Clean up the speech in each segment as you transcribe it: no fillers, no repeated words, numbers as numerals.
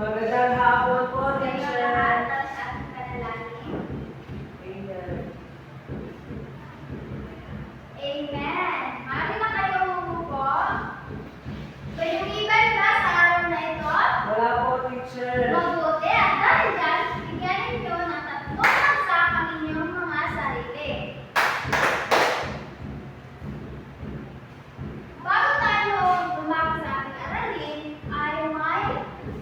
Magandang hapon po, teacher. Lahat ng ating panalangin. Amen. Amen. Mari na kayo umupo. Kayong iban ba sa araw na ito? Wala po, teacher. Mabuti at dahil dyan, bigyan ninyo ng tatlong bagsak ang inyong mga sarili. Bago tayo lumaki sa ating aralin, ay may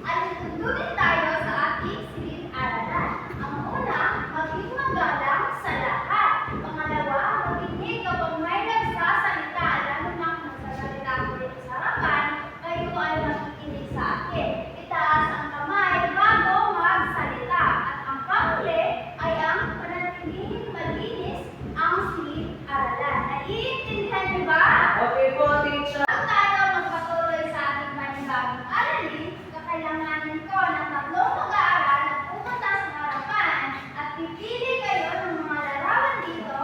alintundulin tayo sa ating silid-aralan. Ang una, maging magalang sa lahat. Pangalawa, makinig kapag may nagsasalita, lalo na kung nagsasalita ko dito sa harapan, kayo ay makikinig sa akin. Itaas ang kamay bago magsalita. At ang panghuli ay ang panatiling malinis ang silid-aralan. Naiintindihan niyo ba? Okay po, teacher. Bago tayo magpatuloy sa ating panibagong aralin, kakailanganin ko ng tatlong mag-aaral na pumunta sa harapan at pipili kayo ng mga larawan dito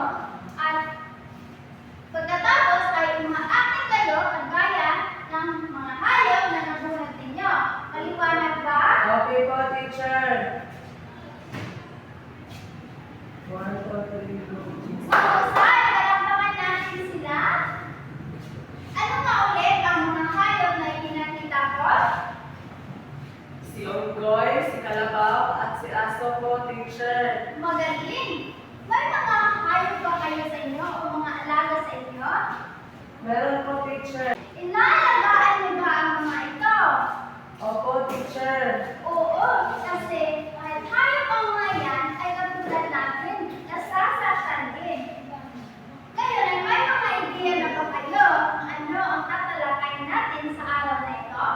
at pagkatapos ay umaakit kayo kagaya ng mga hayop na nabuhat ninyo. Maliwanag ba? Okay po, teacher. 1, 2, 3, go. Mahusay, palakpakan natin sila. Ano nga ulit ang mga hayop na ipinakita ko? Si Unggoy, si Kalabaw, at si Aso po, teacher. Magaling! May mga hayop ba kayo sa inyo o mga alaga sa inyo? Meron po, teacher. Inaalagaan niyo ba ang mga ito? Opo, teacher. Oo, kasi kahit hayop ang mga yan ay katulad natin, nasasaktan din. Ngayon ay may mga ideya na ba kayo kung ano ang tatalakayin natin sa araw na ito?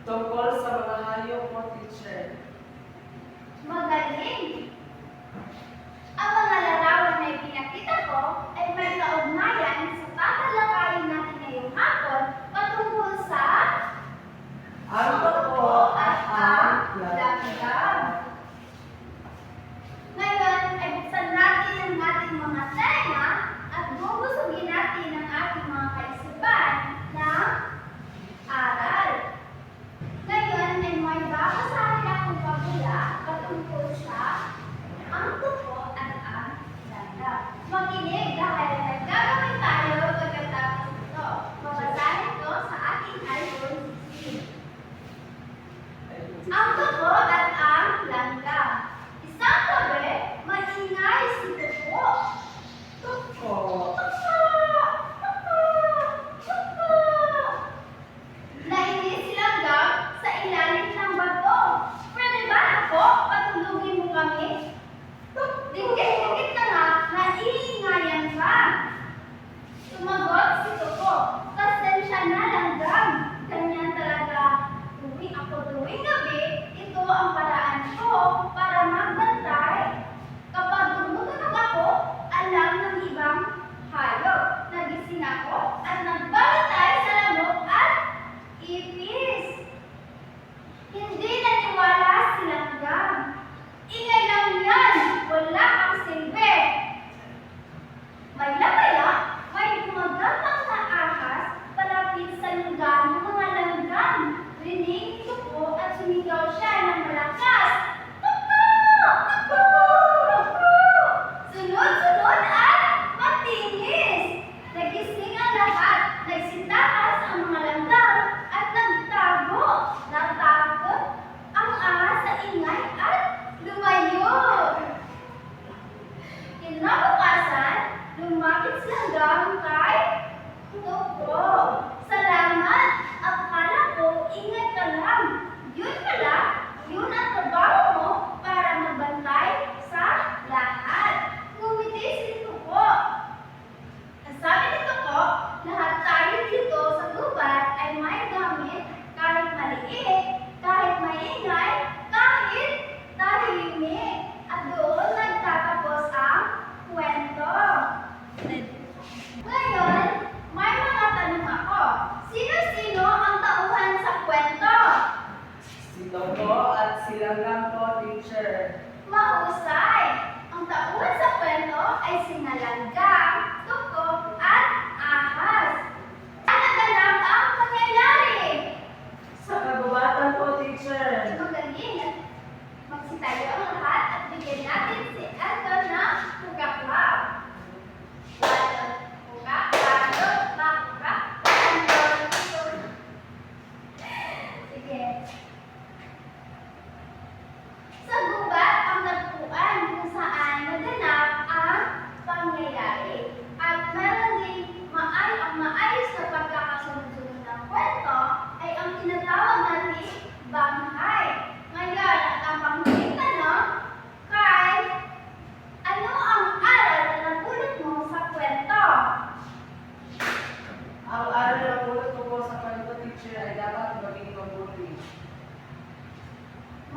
Tungkol sa mga hayop po, teacher. Magaling! Ang mga larawan na ipinakita ko ay may kaugnayan sa tatalakayin natin ngayong hapon patungkol sa Ang totoo at ang langgam. Ngayon ay buksan natin ang ating mga tenga at bubusugin natin ang ating mga kaisipan ng aral. Ngayon ay may babasahin akong pabula patungkol sa ang totoo at ang langgam. Makinig dahil nagagawin tayo pagkatapos ito. Babasahin ko sa ating iPhone 16. Ang tuko at ang langgam. Isang gabi, maingay si Tuko. Tuko! Tuko! Tuko! Tuko! Nainis si Langgam sa ilalim ng bato. Pwede ba ako patulugin mo kami? Dikit-dikit na nga, naiingayan ka. Sumagot si Tuko. Pasensya na, Langgam. Ganyan talaga. Tuwing gabi, ito ang paraan ko para magbantay. Kapag tumutulog ako, alam ng ibang hayop. Nagising ako at nagbabantay sa lamok at ipis. Hindi naniwala si Langgam. Ingay lang yan, wala ang silbi. Maya-maya, may gumagapang na ahas palapit sa lungga ng mga langgam. Rinig ni Tuko at sumigaw siya ng malakas.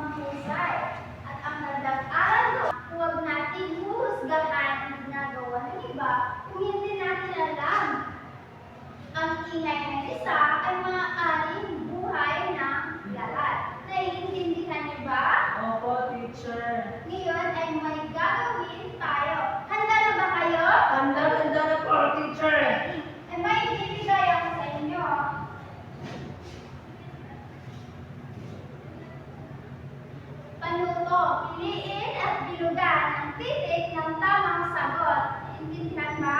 mahusay. At ang nagdag-aral doon, huwag natin huhusgahan ang ginagawa ng iba kung hindi natin alam. Ang ingay ng isa ay maaaring buhay ng lahat. Naiintindihan niyo ba? Opo, teacher. Ngayon ay may gagawin tayo. Handa na ba kayo? Handa na po, teacher. Ay may ibibigay ako sa inyo. Panuto, piliin at bilugan ang titik ng tamang sagot. Intindihan ba?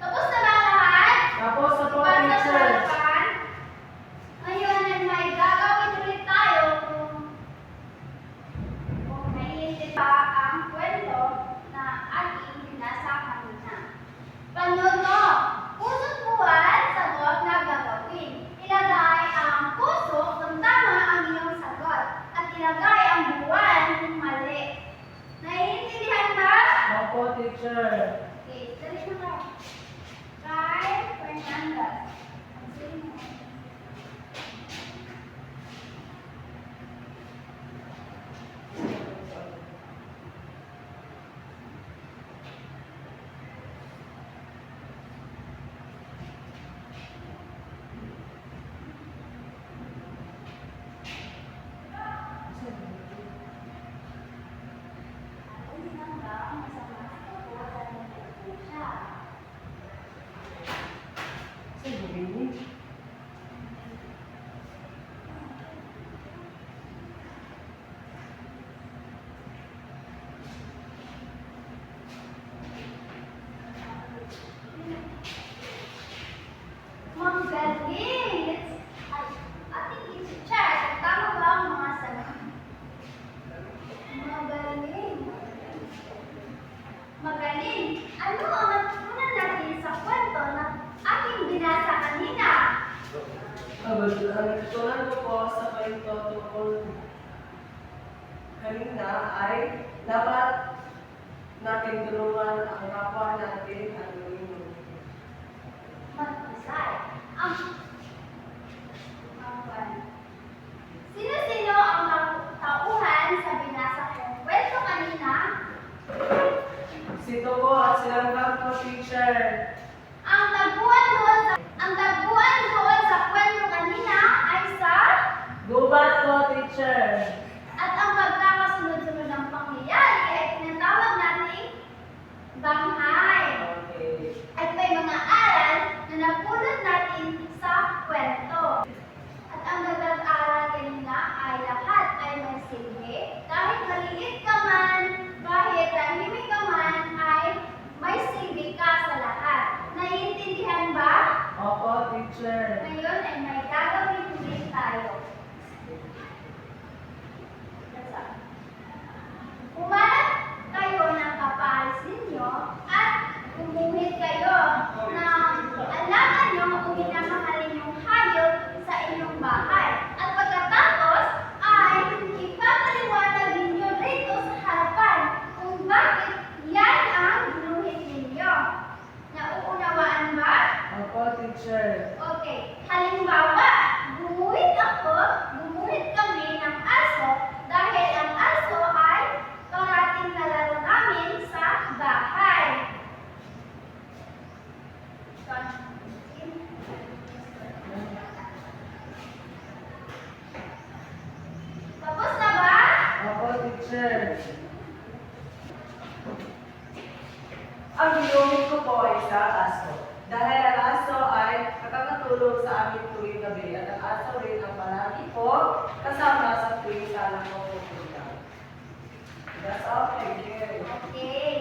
Tapos na ba ang lahat? Tapos na po, Ipasa sa teacher. harapan. Ngayon ay may gagawin ulit tayo kung naiisip pa ang kwento na ating binasa kanina. Panuto, puso't buwan, sagot na gagawin. Ilagay ang puso kung tama ang iyong sagot at ilagay ang buwan kung mali. Naiintindihan ba? Opo, teacher. Okay, dali na kayo. Kay Fernandez. Ang sino mo? Hindi lang ba ang masama sa ako dahil nagpo siya? Sino ba? Magaling! Ay, ating i-check kung tama ba ang mga sagot. Magaling! Magaling! Ano ang natutunan natin sa kwento na ating binasa kanina? Ang natutunan ko po sa kwento tungkol kanina ay dapat natin tulungan ang kapwa natin at gawin mo. Maghusay. Sino-sino ang tauhan sa binasa kong kwento kanina? Si Togo at silang po, teacher. Ang tagpuan doon sa kwento kanina ay sa Gubat po, teacher. at ang pagkakasunod-sunod ng pangyayari ay tinatawag nating banghay. Okay. At may mga aral na napulot natin sa kwento. At ang nagag-aral kanina ay lahat ay may silbi. Kahit maliit ka man, kahit tahimik ka man, ay may silbi ka sa lahat. Naiintindihan ba? Opo, teacher. Ngayon ay may gagawin ulit tayo. Humanap kayo ng kapares ninyo at umuhit kayo ng alaman nyo kung minamahalin yung hayop sa inyong bahay. At pagkatapos ay ipapaliwanag ninyo rito sa harapan kung bakit yan ang ginuhit ninyo. Nauunawaan ba? Opo, teacher. Okay, halimbawa, gumuhit kami ng aso dahil ang aso ay parating na laro namin sa bahay. Tapos na ba? Opo, teacher. Ang ginuhit ko po ay sa aso. Dahil ang aso ay nakakatulog sa amin tuwing gabi at ang aso rin ang palagi po kasama sa tuwing salang ko pupunta. That's all. Thank you. Okay.